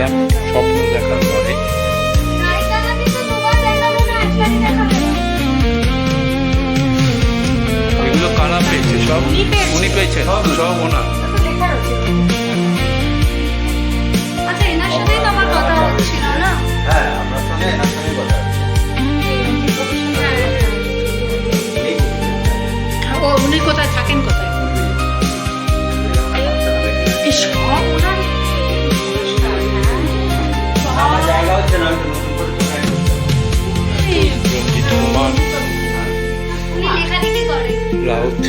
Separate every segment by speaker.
Speaker 1: এলাম স্বপ্ন দেখার পরে। এগুলো কারা পেয়েছে? সব উনি পেয়েছেন, সব ওনার।
Speaker 2: আচ্ছা, এনার সাথেই তো আমার কথা হচ্ছিল না?
Speaker 3: হ্যাঁ, আপনার সঙ্গে এনার সঙ্গে কথা হচ্ছে।
Speaker 2: ও, উনি কোথায় থাকেন? কোথায়? এই সব ওনার
Speaker 3: আমার জায়গা হচ্ছে না, আমি তো নতুন করে তো গাড়ি করতে হবে।
Speaker 1: রঞ্জিত কুমার
Speaker 2: উনি লেখালেখি করেন।
Speaker 1: রাউত,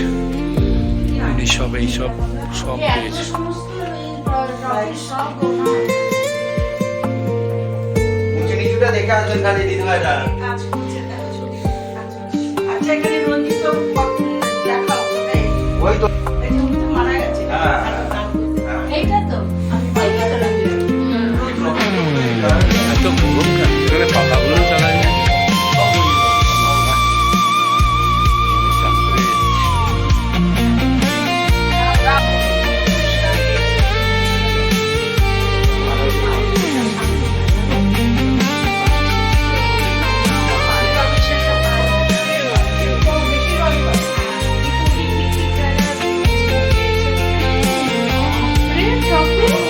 Speaker 1: উনি সব এইসব সব পেয়েছে।
Speaker 3: উঁচু নিচুটা দেখে আসবেন খালি দিদিভাইরা।
Speaker 4: আচ্ছা, এখানে রঞ্জিত বাবু কখন দেখা হবে?
Speaker 3: ওই তো
Speaker 4: মারা গেছে।
Speaker 3: হ্যাঁ,
Speaker 2: এইটা তো এইটা তো রঞ্জিত।
Speaker 1: এত গরম কেন? এখানে পাখাগুলো চালায় না।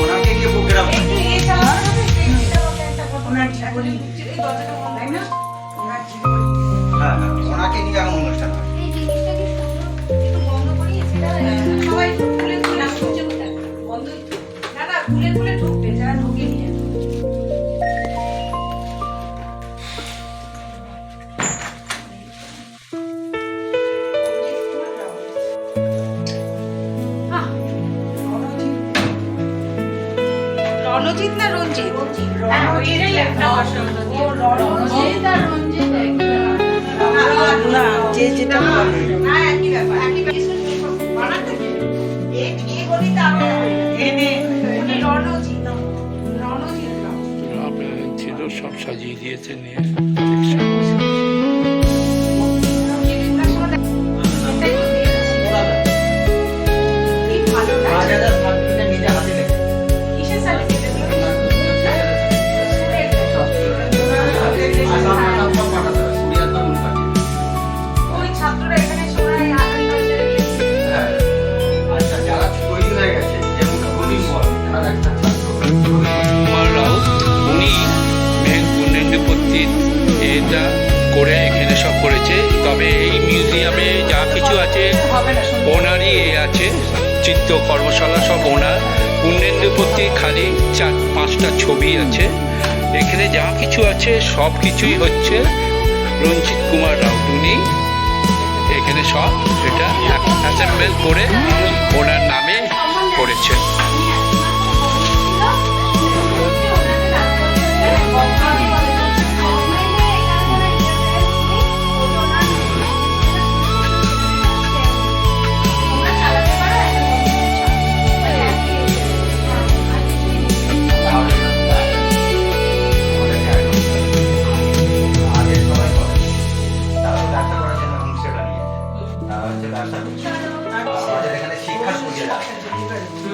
Speaker 3: ওনাকে গিয়ে বুকের
Speaker 4: ওনার জীবনী, তাই না? ওনার জীবনী।
Speaker 3: হ্যাঁ হ্যাঁ, ওনাকে নিয়ে এখন অনুষ্ঠান হয়।
Speaker 2: এই জিনিসটা কি সুন্দর, একটু বন্ধ করি সেটা।
Speaker 4: সবাই খুলে খুলে আসছে কোথায়? বন্ধ। না না, খুলে খুলে ঢুকবে, যারা ঢুকে নিয়ে। রণজিৎ না রঞ্জিত?
Speaker 2: হ্যাঁ, ওইটাই একটা ভাষা।
Speaker 4: ও রণজিৎ।
Speaker 2: আর রঞ্জিত একটা।
Speaker 4: না, যে যেটা বলে। না, একই ব্যাপার, একই ব্যাপার। বানাতে কি? এ গলিতে আমরা এনে উনি রণজিৎ। রণজিৎ রাও।
Speaker 1: ছিল সব সাজিয়ে দিয়েছে নিয়ে।
Speaker 3: নিজে হাতে লেখে।
Speaker 4: কিসের সার্টিফিকেট? ওই ছাত্ররা এখানে সবাই আগামী বছরে
Speaker 3: হ্যাঁ, আচ্ছা, যারা তৈরি হয়ে গেছে, যেমন রবীন বল, তার একটা ছাত্র।
Speaker 1: কুমার রাউত, উনি মেন পুণ্যেন্দুপত্তির এটা করে এখানে সব করেছে। তবে এই মিউজিয়ামে যা কিছু আছে
Speaker 4: হবে না শুনতে।
Speaker 1: ওনারই আছে, চিত্র কর্মশালা সব ওনার। পুণ্যেন্দুপত্তির খালি 4-5টা ছবি আছে। এখানে যা কিছু আছে সব কিছুই হচ্ছে রঞ্জিত কুমার রাউত। উনি এখানে সব এটা অ্যাসেম্বল করে ওনার নামে করেছেন।
Speaker 3: আগে সবাই করে। তারা তো ব্যবসা করার জন্য হোমস্টেটা নিয়েছে। তারা হচ্ছে ব্যবসা করছে। আমাদের এখানে শিক্ষার খুঁজে যাচ্ছে।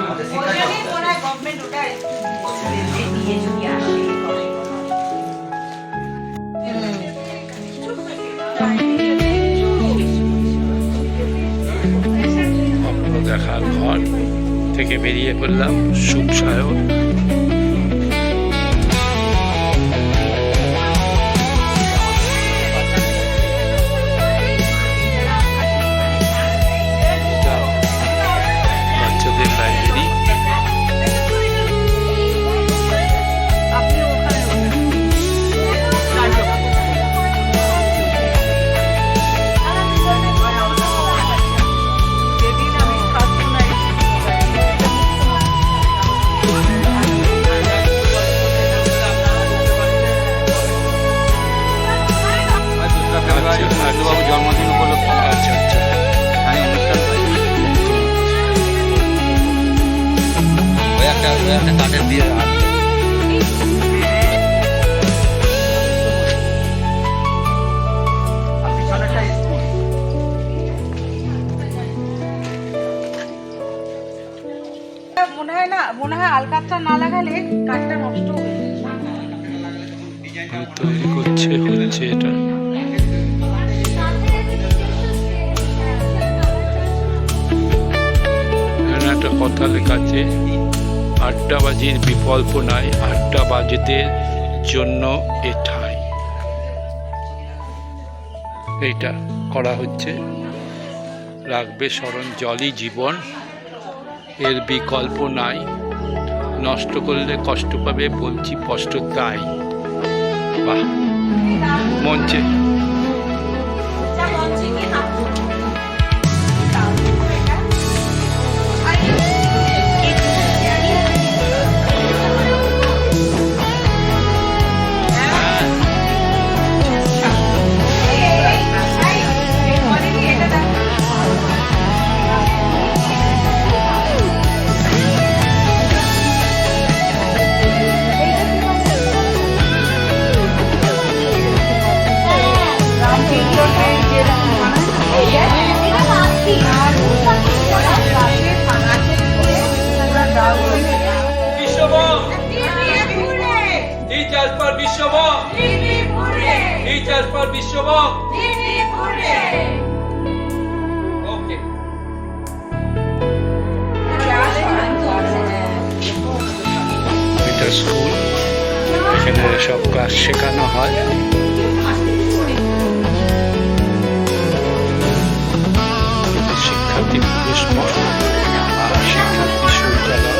Speaker 3: আমাদের শিক্ষা
Speaker 4: ওখানে মনে হয় গভর্নমেন্ট ওটা দিয়ে যদি আসে করে।
Speaker 1: স্বপ্ন দেখার ঘর থেকে বেরিয়ে পড়লাম সুখ সায়ন। বাচ্চাদের লাইব্রেরি।
Speaker 4: আপনি ওখানে যেদিন আমি থাকবো না
Speaker 3: বাবু জন্মদিন উপলক্ষে
Speaker 1: আচ্ছা আচ্ছা।
Speaker 3: এখানে অনুষ্ঠান হয়। ওই একটা কাঠের দিয়ে মনে হয়
Speaker 4: মনে হয় আলকাতটা না লাগালে কাঠটা নষ্ট হয়ে যাবে।
Speaker 1: তৈরি করছে হচ্ছে এটা। এখানে একটা কথা লেখা আছে, আড্ডাবাজির বিকল্প নাই, আড্ডাবাজদের জন্য এঠাই। এইটা করা হচ্ছে, রাখবে স্মরণ, জলই জীবন, এর বিকল্প নাই, নষ্ট করলে কষ্ট পাবে, বলছি কষ্ট তাই। বাহ, মঞ্চে এটা স্কুল, এখানে সব কাজ শেখানো হয়। শিক্ষার্থী পুরুষ আর শিক্ষার্থী শৌচালয়।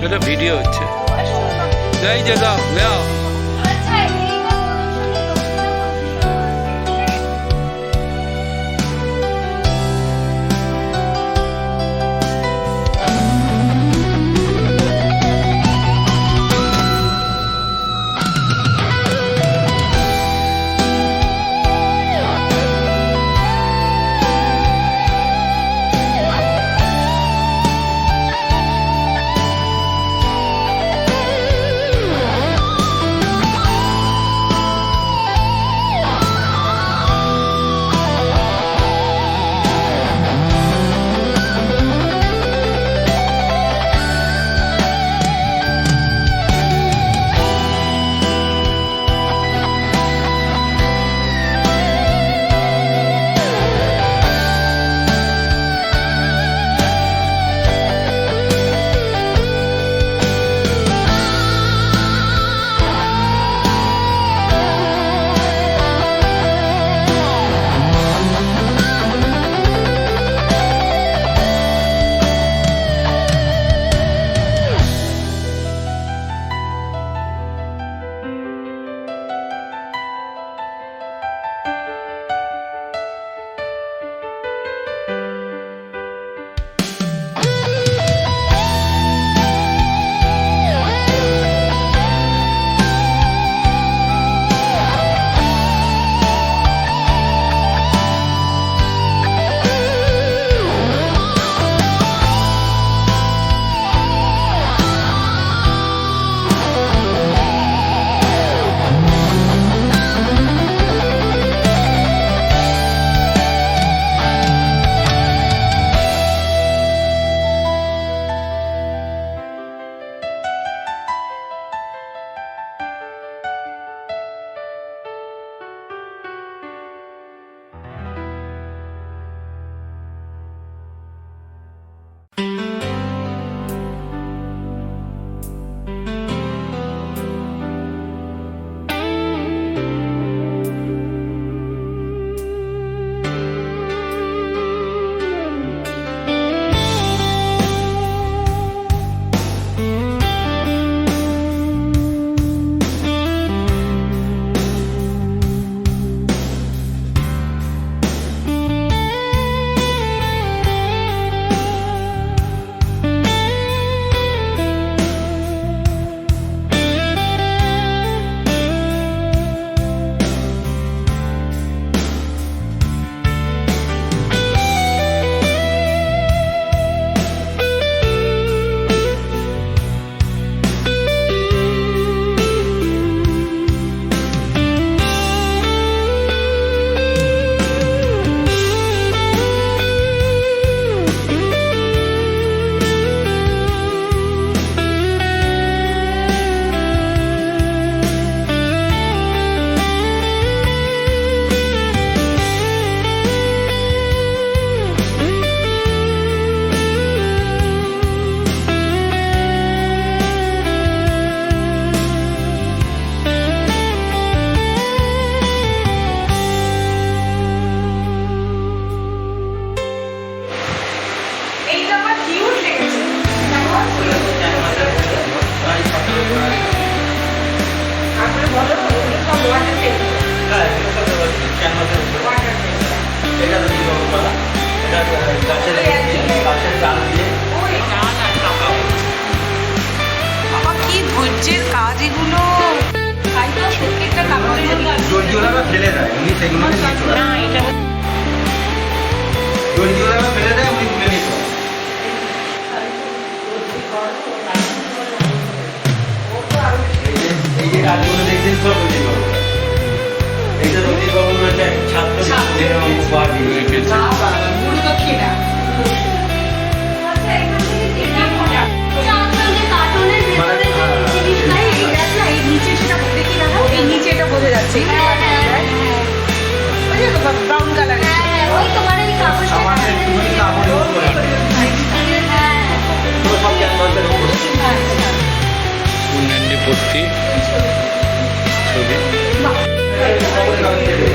Speaker 1: এটা ভিডিও হচ্ছে, এই যে দাও দাও।
Speaker 4: ধৈর্যের কাজ এগুলো। তাই তো প্রত্যেকটা কাপড়ে যদি
Speaker 3: দর্জিওয়ালারা ফেলে দেয়, উনি সেগুলোকে নিয়ে চলে
Speaker 4: না
Speaker 3: আসেন।
Speaker 4: এটা
Speaker 3: দর্জিওয়ালারা ফেলে দেয়, উনি তুলে নিয়ে চলে আসেন। এই যে কাজগুলো দেখছেন সব রঞ্জিতবাবু। এইটা রঞ্জিতবাবুর হচ্ছে এক ছাত্র যেরকম উপহার দিয়ে রেখেছে।
Speaker 4: গুরুদক্ষিণা।
Speaker 2: আচ্ছা, এখান থেকে যেটা চাঁদটাকে কার্টুনের ভেতরে যে জিনিসটা, এই দেখ না, এই নিচে সেটা দেখি না,
Speaker 4: এই নিচে এটা বোঝা যাচ্ছে
Speaker 2: হ্যাঁ, হ্যাঁ, হ্যাঁ,
Speaker 4: ওই যে ব্রাউন কালারের।
Speaker 2: হ্যাঁ, হ্যাঁ, ওই তোমার এই কাগজটা
Speaker 3: সামান্য একটুখানি কাপড়ের উপরে আছে।
Speaker 2: হ্যাঁ,
Speaker 3: পুরো সব ক্যানভাসের উপরে।
Speaker 1: পূর্ণেন্দু ভর্তি ছবি।
Speaker 3: খবরের কাগজ থেকে।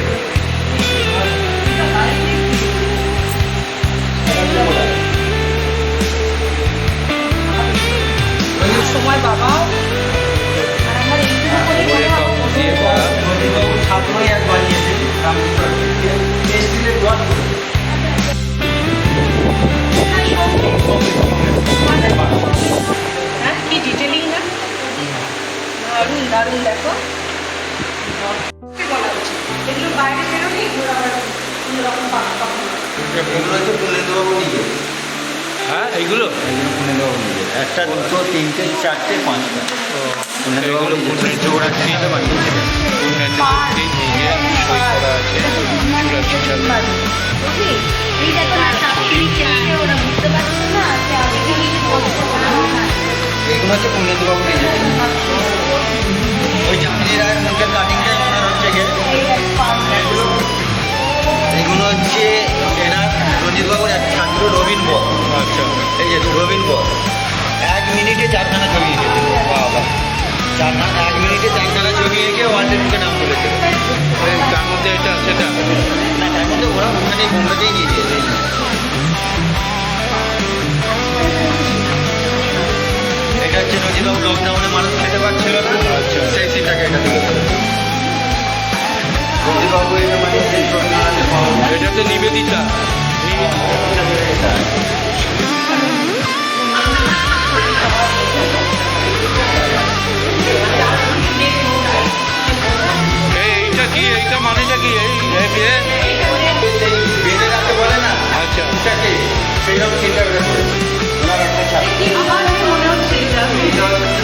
Speaker 4: সময় বাবাও
Speaker 2: আর আমার এইটুকু করে
Speaker 1: খবরের কাগজ দিয়ে করা।
Speaker 3: রঞ্জিতবাবুর ছাত্রই এক বানিয়েছে রামকৃষ্ণ স্টিলের দোয়ার করে।
Speaker 4: হ্যাঁ কি ডিটেলিং না, দারুণ দারুণ। দেখো বলা উচিত এগুলো বাইরে বেরোলে এগুলো আবার অন্যরকম পাবো।
Speaker 3: এগুলো হচ্ছে পূর্ণেন্দুবাবু নিজে।
Speaker 1: হ্যাঁ এইগুলো
Speaker 3: এগুলো পূর্ণেন্দুবাবু নিজে। একটা, দুটো, তিনটে, চারটে, পাঁচটা। পূর্ণেন্দুবাবু
Speaker 1: এগুলো
Speaker 3: নিজে
Speaker 1: পূর্ণেন্দু
Speaker 3: ওরা কিনে বানিয়েছিলেন।
Speaker 1: পূর্ণেন্দু ভর্তি নিজে সই করা আছে।
Speaker 2: বুঝলি? এই দেখো না, চাকরি চেয়েছে, ওরা বুঝতে পারছে না যে আমি কি কিছু বলবো না।
Speaker 3: এগুলো হচ্ছে পূর্ণেন্দুবাবু নিজে। ওই চাঁদনি রায়ের মুখের কাটিংটাই মনে হচ্ছে গিয়ে। এগুলো হচ্ছে এনার রঞ্জিতবাবুর এক ছাত্র রবীন বল।
Speaker 1: আচ্ছা,
Speaker 3: এই যে রবীন বল 1 মিনিটে 4খানা ছবি এঁকেছে। বাবা, 1 মিনিটে 4খানা ছবি এঁকে ওয়ার্ল্ডের বুকে নাম তুলেছে।
Speaker 1: তার মধ্যে এটা সেটা
Speaker 3: না, তার মধ্যে ওরা ওখানে বোম্বেতেই নিয়ে দিয়েছে। এটা হচ্ছে রঞ্জিতবাবু লকডাউনে মানুষ খেতে পারছিল না,
Speaker 1: আচ্ছা।
Speaker 3: সেই সিনটাকে এটা তুলে ধরেছে। রঞ্জিতবাবু এটা মানে যে ছবি বানাতে পাওয়া যায়।
Speaker 1: এটা তো নিবেদিতা।
Speaker 3: এটা
Speaker 1: এইটা কি, এইটা মানেটা কি?
Speaker 3: বেঁধে রাখতে বলে না,
Speaker 1: আচ্ছা।
Speaker 3: এটাকে সেই রকম চিন্তা করে করেছে। ওনার একটা ছাত্র।
Speaker 4: আমার মনে হচ্ছে এটা
Speaker 3: এটা হচ্ছে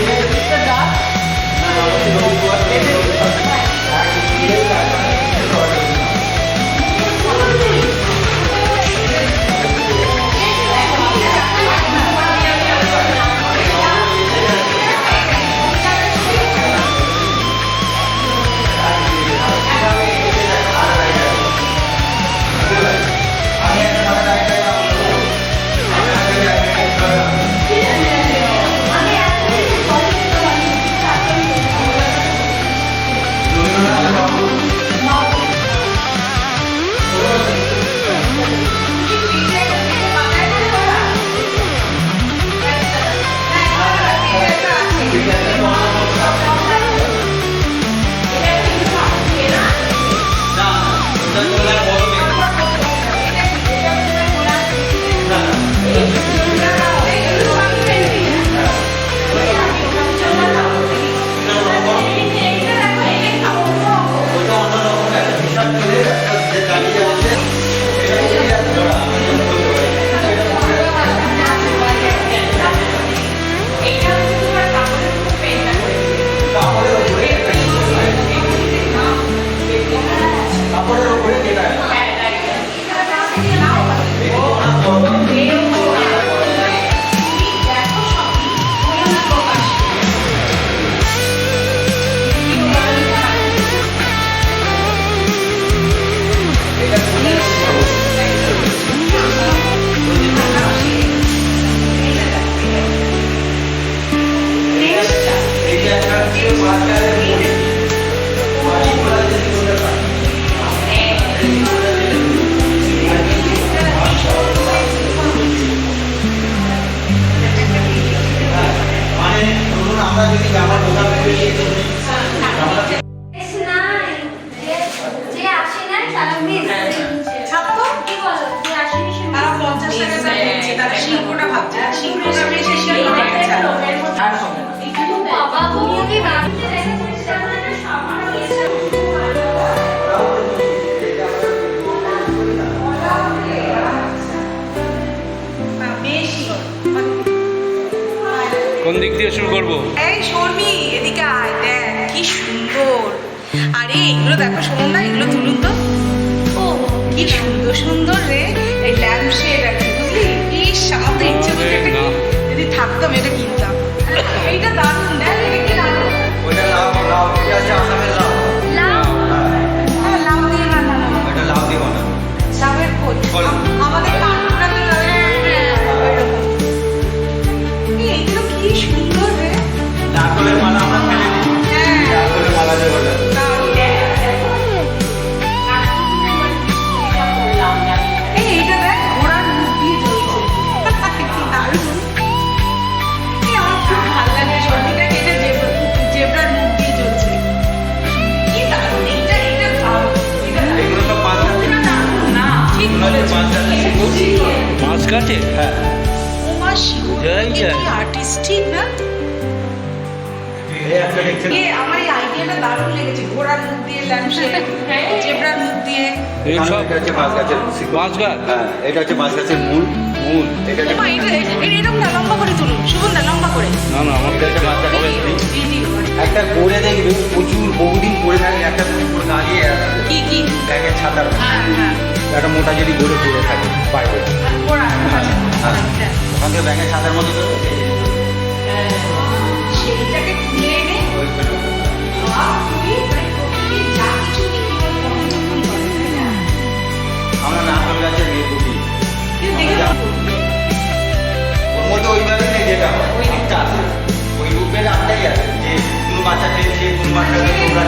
Speaker 1: দিয়ে শুরু করবো?
Speaker 4: এই শর্মি এদিকে আয়, দেখ কি সুন্দর। আরে এগুলো দেখো সুমনদা, এগুলো তুলুন তো। ও কি সুন্দর সুন্দর রে, এই ল্যাম্প শেড আছে বুঝলি, কি সাপ দেখছে তো, এটা কি যদি থাকতাম এটা কিনতাম। এইটা দারুণ, দেখ এটা কি দারুণ।
Speaker 3: ওইটা লাউ, লাউ এটা হচ্ছে আসামের লাউ।
Speaker 2: লাউ
Speaker 4: হ্যাঁ লাউ দিয়ে বানানো,
Speaker 3: ওইটা লাউ দিয়ে বানানো।
Speaker 4: লাউয়ের খোল।
Speaker 3: খোল।
Speaker 4: আমাদের কাকুরা তো এইগুলো কি সুন্দর রে।
Speaker 3: নারকেলের মালা আমরা ফেলে দিই।
Speaker 4: হ্যাঁ
Speaker 3: নারকেলের মালা দিয়ে বানানো।
Speaker 4: এই এইটা দেখ ঘোড়ার মুখ দিয়ে জ্বলছে। কি দারুণ। এই আমার খুব ভালো লাগে সত্যিটা, এটা জেব্রার মুখ দিয়ে জ্বলছে। কি দারুণ, এইটা দারুণ।
Speaker 3: এগুলো সব মাছ গাছে।
Speaker 4: এটা দারুণ না, ঠিক
Speaker 3: এগুলো হচ্ছে
Speaker 4: বলেছো।
Speaker 3: মাছ গাছে।
Speaker 1: মাছ গাছে?
Speaker 3: হ্যাঁ।
Speaker 4: ও মা শিখো,
Speaker 1: বোঝাই যায়।
Speaker 4: কি আর্টিস্টিক না।
Speaker 3: এই একটা দেখছেন?
Speaker 4: আমার এই আইডিয়াটা দারুণ লেগেছে, ঘোড়ার মুখ দিয়ে ল্যাম্পশেড, জেব্রার মুখ দিয়ে।
Speaker 1: এই সব
Speaker 3: এটা হচ্ছে মাছ গাছের শিকড়।
Speaker 1: মাছ গাছ?
Speaker 3: হ্যাঁ, এটা হচ্ছে মাছ গাছের মূল।
Speaker 1: মূল?
Speaker 3: এটা
Speaker 4: ও
Speaker 3: হচ্ছে
Speaker 4: মা এরকম না, লম্বা করে তুলুন সুমন দা, লম্বা করে।
Speaker 1: না না, আমার
Speaker 3: এটা হচ্ছে মাছ গাছের বীজ।
Speaker 4: ভিডিও
Speaker 3: একটা করে দেখবে প্রচুর বহুদিন পরে থাকে, একটা পুরো দাঁড়িয়ে আছে
Speaker 4: কি কি
Speaker 3: ব্যাগের ছাতার মধ্যে।
Speaker 4: হ্যাঁ হ্যাঁ
Speaker 3: একটা মোটা যদি গড়ে পড়ে থাকে বাইরে,
Speaker 4: ঘোড়া
Speaker 3: হ্যাঁ, ওখান থেকে ব্যাগের ছাতার মধ্যে তো
Speaker 4: সেইটাকে খুলে এনে সব খুবই মানে প্রকৃতি যা কিছু কিভাবে পর্যবেক্ষণ করে, তাই না?
Speaker 3: আমরা নারকেল গাছের মেয়ে কুটি,
Speaker 4: কিন্তু দেখে
Speaker 3: ওর মধ্যে ওইভাবে নেই যেটা হয় ওই দিকটা আছে, ওই রূপের আমটাই আছে যে কোনো বাচ্চা খেলছে, কোনো বাচ্চা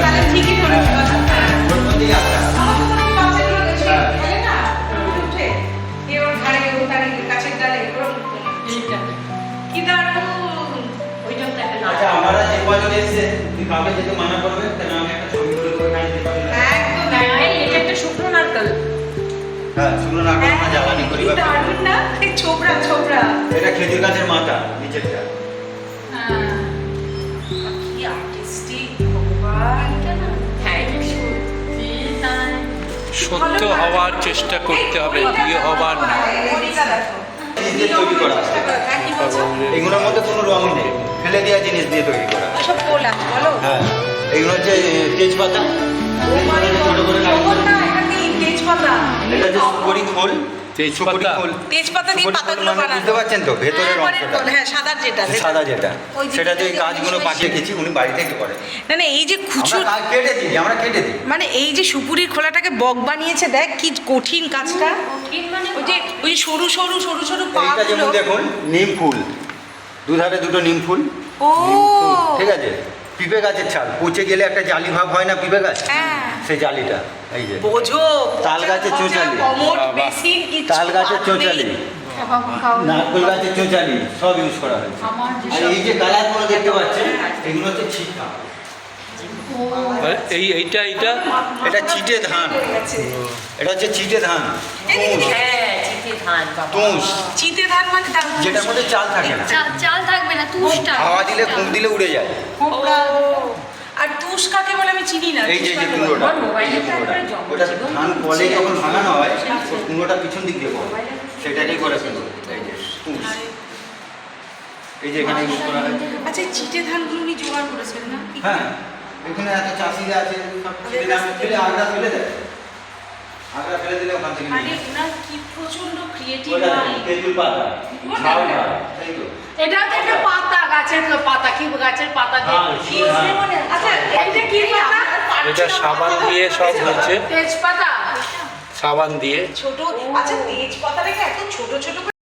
Speaker 4: তাহলে ঠিকই ধরেছি কথা।
Speaker 3: ওর মধ্যেই আছে।
Speaker 4: আমার তো কোনো বাচ্চাগুলো গেছে
Speaker 3: হ্যাঁ।
Speaker 4: খেলে না উঠে এ ওর ঘাড়ে ও তার গাছের ডালে ওরকম কি দারুণ। ওইটাও তো একটা
Speaker 3: আচ্ছা, আমরা যে কজন এসেছে তুই কাউকে যেতে মানা করবে, তাহলে আমি একটা ছবি তুলে দেবো, এখানে দিতে পারবি না?
Speaker 4: একদম এটা একটা শুকনো নারকেল।
Speaker 3: হ্যাঁ, শুকনো নারকেল আমরা জ্বালানি করি
Speaker 4: কি
Speaker 3: বা
Speaker 4: দারুণ না, এই ছোবড়া ছোবড়া।
Speaker 3: এটা খেজুর গাছের মাথা নিচেরটা।
Speaker 4: হ্যাঁ কি আর্টিস্টিক ভগবান।
Speaker 1: সত্য হওয়ার চেষ্টা করতে হবে, ইয়ে হবার না।
Speaker 3: জিনিস দিয়ে তৈরি করা আছে। এগুলোর মধ্যে কোনো রঙই নেই, ফেলে দেওয়া জিনিস দিয়ে তৈরি করা।
Speaker 4: সব পোলা বলো।
Speaker 3: হ্যাঁ, এগুলো হচ্ছে তেজপাতা, ছোট করে
Speaker 4: শোভন না, এটা কি তেজপাতা?
Speaker 3: এটা হচ্ছে সুপারি খোল।
Speaker 1: তেজপাতা?
Speaker 3: সুপারি খোল।
Speaker 4: তেজপাতা দিয়ে
Speaker 3: সুপারি খোল
Speaker 4: পাতাগুলো
Speaker 3: মানে
Speaker 4: বানানো।
Speaker 3: বুঝতে পারছেন তো ভেতরের
Speaker 4: হ্যাঁ,
Speaker 3: অংশটা,
Speaker 4: হ্যাঁ সাদা যেটা
Speaker 3: সাদা যেটা,
Speaker 4: ওই যে
Speaker 3: সেটা দিয়ে
Speaker 4: যেটা
Speaker 3: গাছগুলো
Speaker 4: দিয়ে
Speaker 3: পাঠিয়ে গেছি, উনি বাড়ি থেকে করে।
Speaker 4: না না এই যে
Speaker 3: আমরা
Speaker 4: খুচুর
Speaker 3: কেটে দিই, আমরা কেটে দিই।
Speaker 4: মানে এই যে সুপুরির খোলাটাকে বক বানিয়েছে, দেখ কি কঠিন কাজটা। ওই যে সরু সরু সরু সরু
Speaker 3: এইটা
Speaker 4: পাগুলো।
Speaker 3: যেমন দেখুন নিম ফুল, দুধারে দুটো নিম ফুল,
Speaker 4: ও
Speaker 3: ঠিক আছে। পিঁপে গাছের ছাল পচে গেলে একটা জালি ভাব হয় না পিঁপে গাছ,
Speaker 4: হ্যাঁ
Speaker 3: সেই জালিটা এই যে।
Speaker 4: বোঝো
Speaker 3: তাল গাছের চোঁচালি।
Speaker 4: কমর
Speaker 1: বাবা।
Speaker 4: বেসিন কিছু
Speaker 3: তাল গাছের
Speaker 4: বাদ
Speaker 3: চোঁচালি,
Speaker 4: নেই।
Speaker 3: নারকেল গাছের চোঁচালি সব ইউজ করা হয়েছে। আর এই যে কালারগুলো দেখতে পাচ্ছেন এগুলো হচ্ছে ছিটা,
Speaker 1: এইটা
Speaker 3: এটা চিটে ধান, এটা হচ্ছে চিটে ধান, তুষ,
Speaker 4: চিতে ধান মানে তার
Speaker 3: যেটার মধ্যে চাল থাকে না,
Speaker 2: চাল থাকবে না, তুষটা।
Speaker 3: হাওয়া দিলে ফুঁক দিলে উড়ে যায়।
Speaker 4: কোপড়া। আর তুষ কাকে বলে আমি চিনি না।
Speaker 3: এই যে
Speaker 4: তুষ
Speaker 3: যে
Speaker 4: কাকে বলে?
Speaker 3: কুমড়োটা, এই যে কুমড়োটা, ওটা ধান কলে যখন ভাঙানো হয় ওই কুমড়োটা পিছন দিক দিয়ে পড়ে, সেটাকেই করে ফেলবো। এই যে তুষ, এই যে এখানে ইউজ করা হয়।
Speaker 4: আচ্ছা এই চিটে ধানগুলো উনি জোগাড় করেছেন না?
Speaker 3: হ্যাঁ, এখানে এত চাষিরা আছে, সব চিটে ধান ফেলে আগড়া ফেলে দেয়, আগড়া ফেলে দিলে ওখান থেকে
Speaker 4: আরে
Speaker 3: নিয়ে যায়।
Speaker 4: ওনার কি প্রচন্ড ক্রিয়েটিভ
Speaker 3: ওটা
Speaker 4: মাইন্ড।
Speaker 3: তেঁতুল পাতা, ঝাউ ডাল, তাই তো?
Speaker 5: এটা তো একটা পাতা, গাছের পাতা, কি গাছের পাতা দিয়ে
Speaker 3: হ্যাঁ,
Speaker 5: কি
Speaker 3: হ্যাঁ।
Speaker 4: আচ্ছা এইটা কি পাতা?
Speaker 1: এটা সাবান দিয়ে সব হচ্ছে,
Speaker 5: তেজপাতা।
Speaker 1: সাবান দিয়ে।
Speaker 4: ছোট আচ্ছা তেজপাতাটাকে এত ছোট ছোট করে